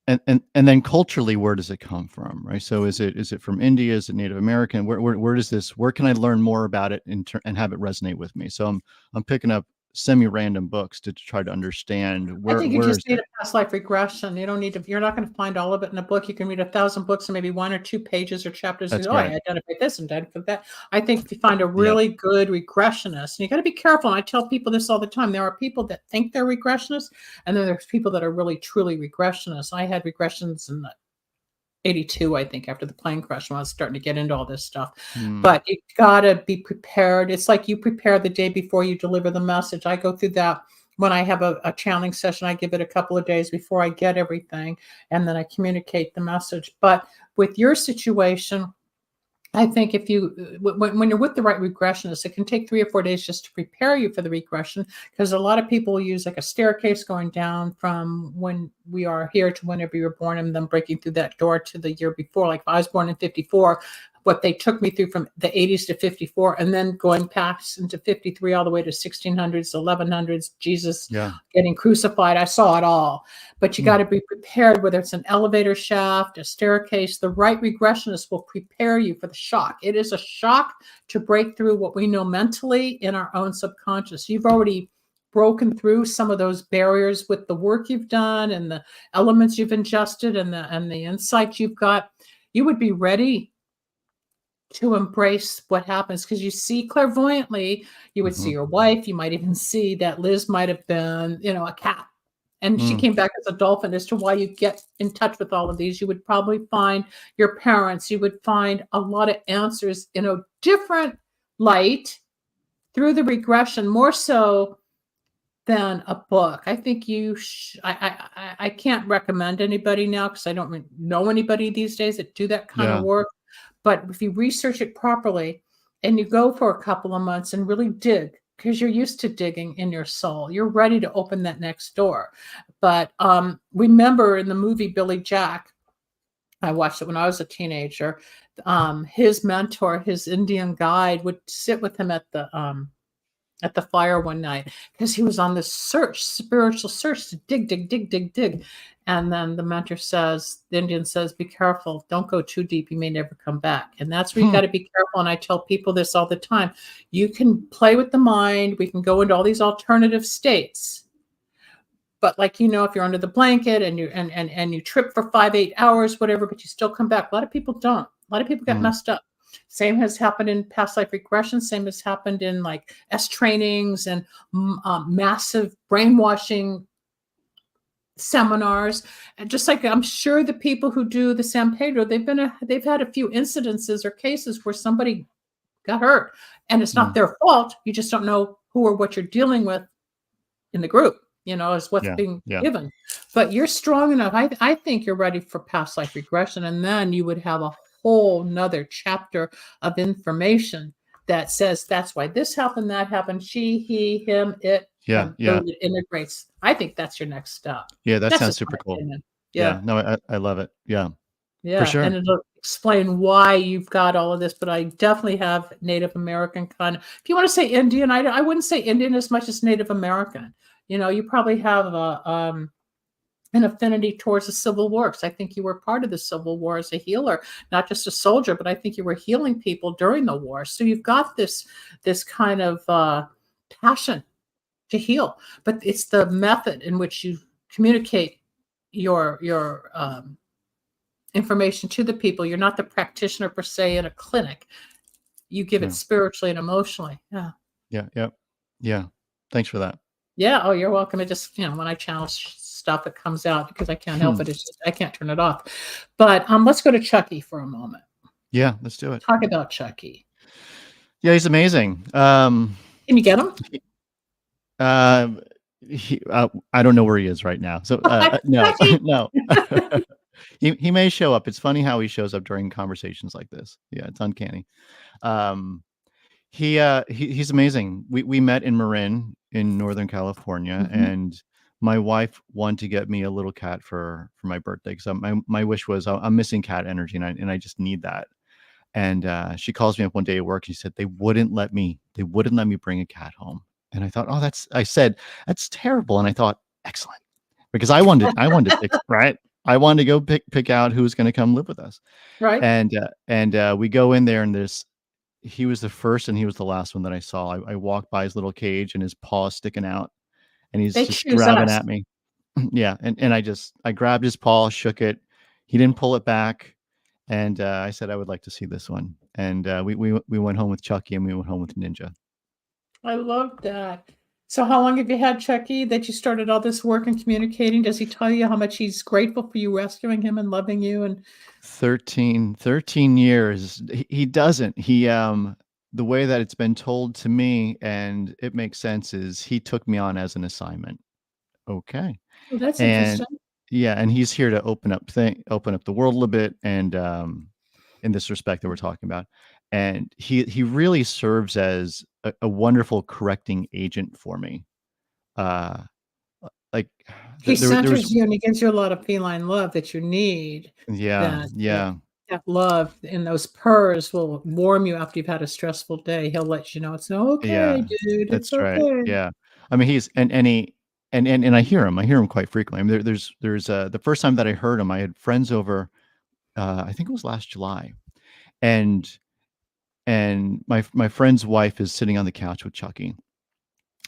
soul.
And then culturally, where does it come from, right? So is it from India? Is it Native American? Where does this? Where can I learn more about it and have it resonate with me? So I'm picking up semi-random books to try to understand
I think you
where is
just need
it.
a past life regression. You don't need to, you're not going to find all of it in a book. You can read 1,000 books and maybe 1 or 2 pages or chapters. And
That's
go, oh, I
right.
identified this and identified that. I think if you find a
Yep.
really good regressionist, and you got to be careful. And I tell people this all the time. There are people that think they're regressionists, and then there's people that are really truly regressionists. I had regressions in the 82, I think, after the plane crash when I was starting to get into all this stuff.
Hmm.
But you gotta be prepared. It's like you prepare the day before you deliver the message. I go through that when I have a channeling session. I give it a couple of days before I get everything, and then I communicate the message. But with your situation, I think if you when you're with the right regressionist, it can take 3 or 4 days just to prepare you for the regression, because a lot of people use like a staircase going down from when we are here to whenever you're born, and then breaking through that door to the year before. Like if I was born in 54, what they took me through from the 80s to 54, and then going past into 53 all the way to 1600s, 1100s, Jesus
Yeah.
getting crucified. I saw it all. But you got
Hmm.
to be prepared, whether it's an elevator shaft, a staircase. The right regressionist will prepare you for the shock. It is a shock to break through what we know mentally in our own subconscious. You've already broken through some of those barriers with the work you've done and the elements you've ingested and the insight you've got. You would be ready to embrace what happens, because you see clairvoyantly. You would see
Hmm.
your wife. You might even see that Liz might have been, a cat, and she
Hmm.
came back as a dolphin. As to why you get in touch with all of these, you would probably find your parents. You would find a lot of answers in a different light through the regression, more so than a book. I think I can't recommend anybody now, because I don't know anybody these days that do that kind of
Yeah.
work. But if you research it properly and you go for a couple of months and really dig, because you're used to digging in your soul, you're ready to open that next door. But remember in the movie Billy Jack, I watched it when I was a teenager. His mentor, his Indian guide, would sit with him at the fire one night, because he was on this search, spiritual search, to dig, dig, dig, dig, dig. And then the mentor says, the Indian says, be careful. Don't go too deep. You may never come back. And that's where you
Hmm.
got to be careful. And I tell people this all the time. You can play with the mind. We can go into all these alternative states. But like, if you're under the blanket and you trip for 5, 8 hours, whatever, but you still come back. A lot of people don't. A lot of people get
Hmm.
messed up. Same has happened in past life regression. Same has happened in like S trainings and massive brainwashing seminars, and just like I'm sure the people who do the San Pedro, they've had a few incidences or cases where somebody got hurt, and it's not
Mm.
their fault. You just don't know who or what you're dealing with in the group, is what's
Yeah.
being
Yeah.
given. But you're strong enough. I think you're ready for past life regression, and then you would have a whole nother chapter of information that says that's why this happened, that happened, she, he, him, it,
Yeah.
and
Yeah.
it integrates. I think that's your next step.
Yeah. That
That's
sounds
just my
super cool.
opinion.
Yeah.
Yeah.
No, I love it. Yeah, for
Yeah,
sure.
and it'll explain why you've got all of this, but I definitely have Native American kind of. If you want to say Indian, I wouldn't say Indian as much as Native American. You probably have an affinity towards the Civil War, because I think you were part of the Civil War as a healer, not just a soldier, but I think you were healing people during the war. So you've got this kind of passion to heal, but it's the method in which you communicate your information to the people. You're not the practitioner per se in a clinic. You give
Yeah.
it spiritually and emotionally. Yeah.
Yeah. Yeah. Yeah. Thanks for that.
Yeah. Oh, you're welcome. It just, when I channel stuff, it comes out because I can't help it. It's just, I can't turn it off. But let's go to Chucky for a moment.
Yeah. Let's do it.
Talk about Chucky.
Yeah. He's amazing.
Can you get him?
I don't know where he is right now. So no, no. He may show up. It's funny how he shows up during conversations like this. Yeah, it's uncanny. He's amazing. We met in Marin in Northern California, and my wife wanted to get me a little cat for my birthday, because my wish was I'm missing cat energy, and I just need that. And she calls me up one day at work. She said they wouldn't let me bring a cat home. And I thought, I said, that's terrible. And I thought, excellent, because I wanted to pick, right. I wanted to go pick out who's going to come live with us.
Right.
And we go in there, and he was the first and he was the last one that I saw. I walked by his little cage, and his paw sticking out, and he's
They
just
choose
grabbing
us.
at me. Yeah. And I grabbed his paw, shook it. He didn't pull it back. And I said, I would like to see this one. And we went home with Chucky, and we went home with Ninja.
I love that. So how long have you had Chucky that you started all this work and communicating? Does he tell you how much he's grateful for you rescuing him and loving you? And
13 years. He doesn't. The way that it's been told to me, and it makes sense, is he took me on as an assignment. Okay.
oh, that's
And
interesting.
yeah, and he's here to open up the world a little bit, and in this respect that we're talking about. And he really serves as a wonderful correcting agent for me. Like
He
there was
centers you and he gives you a lot of feline love that you need.
yeah,
That love and those purrs will warm you after you've had a stressful day. He'll let you know it's okay, dude. It's
that's right.
okay.
Yeah. I mean, he's and I hear him quite frequently. I mean, there's the first time that I heard him, I had friends over, I think it was last July, and my friend's wife is sitting on the couch with Chucky,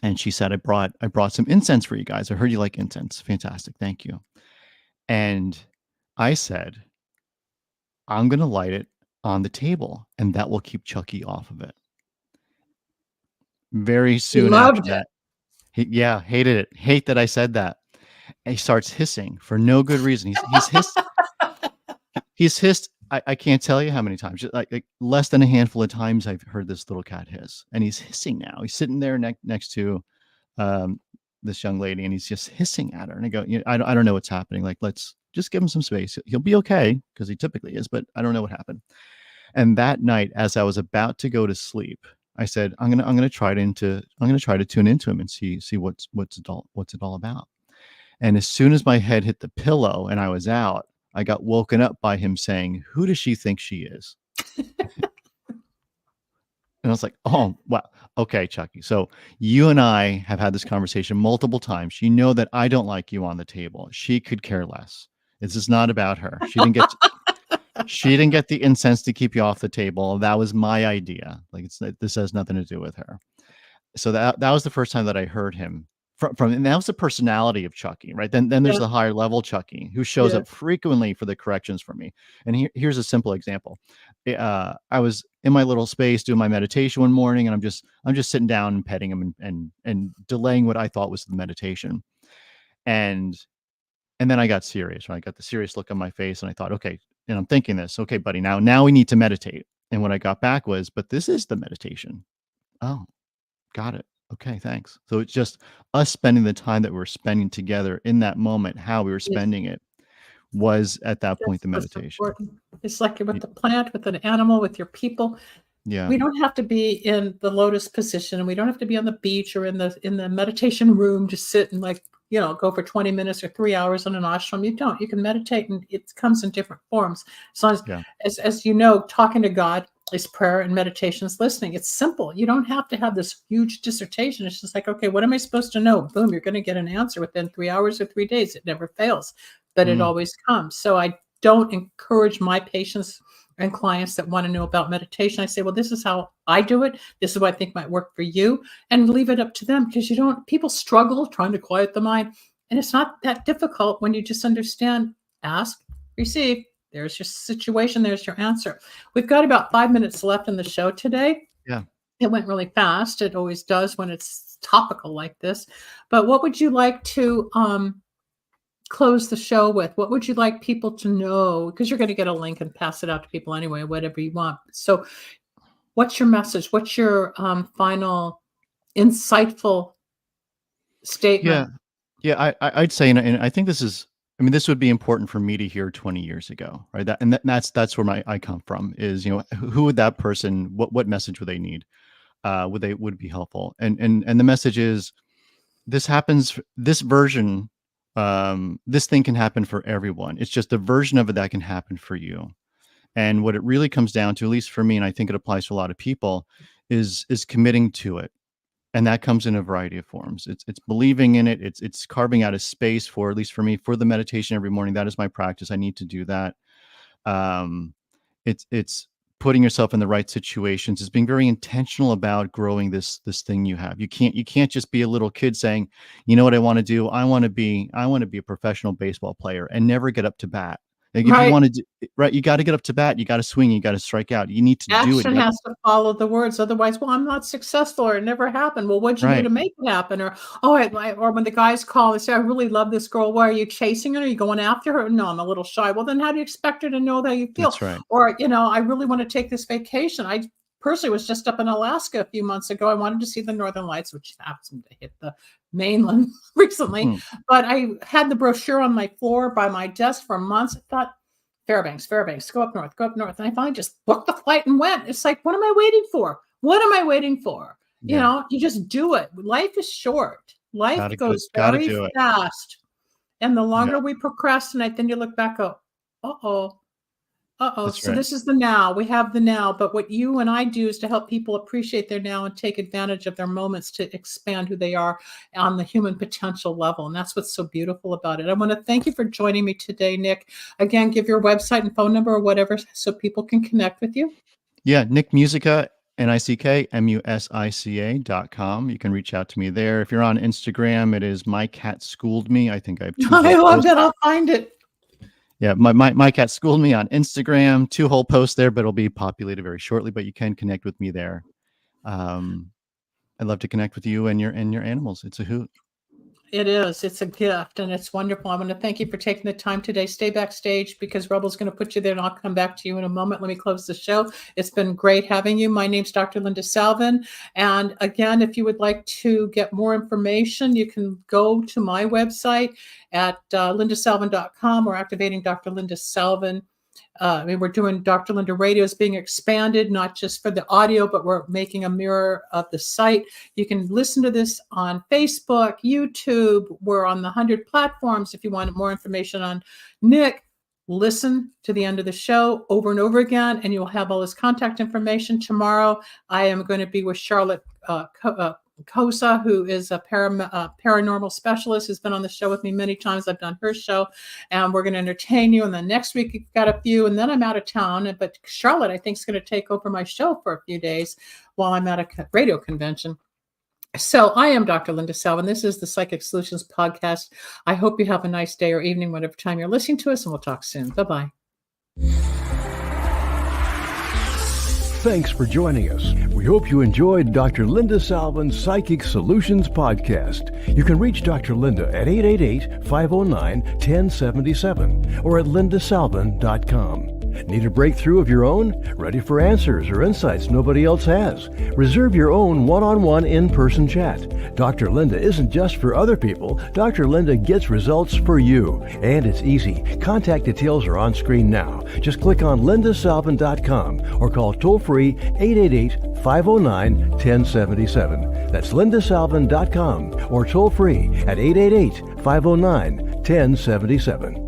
and she said, I brought some incense for you guys. I heard you like incense. Fantastic. Thank you. And I said, I'm going to light it on the table, and that will keep Chucky off of it. Very soon after that, he hated it. Hate that I said that. And he starts hissing for no good reason. He's hissed. He's hissed. I can't tell you how many times. Just like less than a handful of times I've heard this little cat hiss, and he's hissing now. He's sitting there next to this young lady, and he's just hissing at her. And I go, I don't know what's happening. Like, let's just give him some space. He'll be okay, because he typically is, but I don't know what happened. And that night, as I was about to go to sleep, I said, I'm gonna try to tune into him and see what's it all about. And as soon as my head hit the pillow and I was out, I got woken up by him saying, "Who does she think she is?" And I was like, "Oh, wow. Okay, Chucky. So you and I have had this conversation multiple times. You know that I don't like you on the table. She could care less. This is not about her. She didn't get the incense to keep you off the table. That was my idea. Like, this has nothing to do with her." So that was the first time that I heard him from, and that was the personality of Chucky, right? Then there's the higher level Chucky, who shows up frequently for the corrections for me. And here's a simple example. I was in my little space doing my meditation one morning, and I'm just sitting down and petting him and delaying what I thought was the meditation. And And then I got serious, right? I got the serious look on my face and I thought, okay, and I'm thinking this, okay, buddy, now we need to meditate. And what I got back was, but this is the meditation. Oh, got it. Okay, thanks. So it's just us spending the time that we're spending together in that moment, how we were
Yes,
spending it was at that point
that's
the
what's
meditation.
important. It's like
Y-
with the plant, with an animal, with your people.
Yeah.
We don't have to be in the lotus position, and we don't have to be on the beach or in the meditation room to sit and go for 20 minutes or 3 hours in an ashram. You don't. You can meditate, and it comes in different forms. As long
Yeah.
as you know, talking to God is prayer and meditation is listening. It's simple. You don't have to have this huge dissertation. It's just like, okay, what am I supposed to know? Boom, you're going to get an answer within 3 hours or 3 days. It never fails, but it
Mm,
always comes. So I don't encourage my patients and clients that want to know about meditation. I say, well, this is how I do it. This is what I think might work for you, and leave it up to them, because people struggle trying to quiet the mind. And it's not that difficult when you just understand, ask, receive. There's your situation. There's your answer. We've got about 5 minutes left in the show today.
yeah.
It went really fast. It always does when it's topical like this. But what would you like to close the show with? What would you like people to know? Because you're going to get a link and pass it out to people anyway, whatever you want. So what's your message? What's your final insightful
Yeah.
statement?
Yeah. I'd say, and I think this would be important for me to hear 20 years ago, right? That's where I come from is, who would that person, what message would they need? Would it be helpful? And the message is, this version, this thing can happen for everyone. It's just a version of it that can happen for you. And what it really comes down to, at least for me, and I think it applies to a lot of people, is committing to it. And that comes in a variety of forms. It's believing in it. It's carving out a space for, at least for me, for the meditation every morning. That is my practice. I need to do that. Um, it's putting yourself in the right situations. It's being very intentional about growing this thing you have. You can't just be a little kid saying, you know what I want to do? I want to be a professional baseball player and never get up to bat. Like if you
Right.
want to do, right, you got to get up to bat. You got to swing. You got to strike out. You need to do it.
Action has to follow the words. Otherwise, well, I'm not successful, or it never happened. Well, what'd you do
Right.
to make it happen? Or, or when the guys call and say, I really love this girl. Why are you chasing her? Are you going after her? No, I'm a little shy. Well, then how do you expect her to know how you feel?
That's right.
Or, I really want to take this vacation. I personally was just up in Alaska a few months ago. I wanted to see the Northern Lights, which happened to hit the mainland recently.
Mhm.
But I had the brochure on my floor by my desk for months. I thought, Fairbanks, go up north, go up north. And I finally just booked the flight and went. It's like, what am I waiting for? What am I waiting for?
Yeah.
You just do it. Life is short. Life goes
Gotta
very
do it.
fast. And the
Yeah.
longer we procrastinate, then you look back, go, uh-oh.
That's
So
right.
this is the now. We have the now. But what you and I do is to help people appreciate their now and take advantage of their moments to expand who they are on the human potential level. And that's what's so beautiful about it. I want to thank you for joining me today, Nick. Again, give your website and phone number or whatever so people can connect with you.
Yeah. Nick Musica, NickMusica.com. You can reach out to me there. If you're on Instagram, it is My Cat Schooled Me. I think I have two
I
whole
love
posts.
that. I'll find it.
Yeah, my cat schooled me on Instagram. 2 whole posts there, but it'll be populated very shortly. But you can connect with me there. I'd love to connect with you and your animals. It's a hoot.
It is. It's a gift, and it's wonderful. I want to thank you for taking the time today. Stay backstage because Rebel's going to put you there, and I'll come back to you in a moment. Let me close the show. It's been great having you. My name's Dr. Linda Salvin. And again, if you would like to get more information, you can go to my website at lindasalvin.com or activating Dr. Linda Salvin. We're doing Dr. Linda Radio is being expanded, not just for the audio, but we're making a mirror of the site. You can listen to this on Facebook, YouTube. We're on the 100 platforms. If you want more information on Nick, listen to the end of the show over and over again, and you'll have all his contact information. Tomorrow, I am going to be with Charlotte Kosa, who is a paranormal specialist, who's been on the show with me many times. I've done her show, and we're going to entertain you. And then next week, you've got a few, and then I'm out of town. But Charlotte, I think, is going to take over my show for a few days while I'm at a radio convention. So I am Dr. Linda Salvin. This is the Psychic Solutions Podcast. I hope you have a nice day or evening, whatever time you're listening to us, and we'll talk soon. Bye-bye.
Thanks for joining us. We hope you enjoyed Dr. Linda Salvin's Psychic Solutions podcast. You can reach Dr. Linda at 888-509-1077 or at lindasalvin.com. Need a breakthrough of your own? Ready for answers or insights nobody else has? Reserve your own one-on-one in-person chat. Dr. Linda isn't just for other people. Dr. Linda gets results for you. And it's easy. Contact details are on screen now. Just click on lindasalvin.com or call toll-free 888-509-1077. That's lindasalvin.com or toll-free at 888-509-1077.